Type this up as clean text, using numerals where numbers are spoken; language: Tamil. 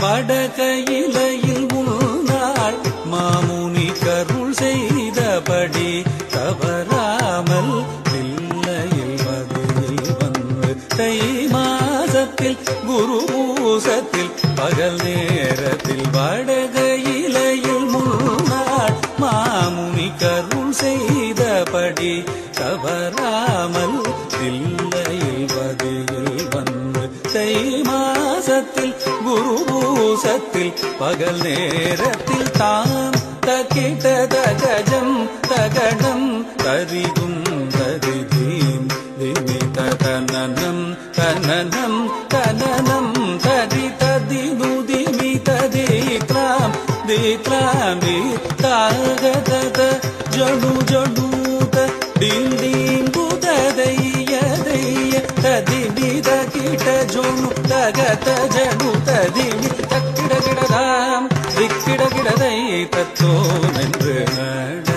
வடகையிலையில் முன்னாள் மாமுனி கருள் செய்தபடி தவறாமல் தில்லையில் மதியில் வந்து தை மாசத்தில் குரு பூசத்தில் பகல் நேரத்தில் வடகையிலையில் முன்னாள் மாமுனி கருள் செய்தபடி தவறாமல் தில்லையில் மதியில் வந்து தை மாசத்தில் குரு பூசத்தில் பகல் நேரத்தில் தாம் தக்கிட்ட தகஜம் தகடம் தரிதும் தரிதீம் திமி தகனனம் கனனம் கனனம் தரி ததினுதிமி ததிக்லாம் திக்லாமி தாகதத Jaddu ஜடூத team team புததையதைய ததிமி தகிட்ட zone தகத Jaddu ததிமி தக்கிட கிடதாம் திக்கிட கிடதை தத்தோ நின்று நட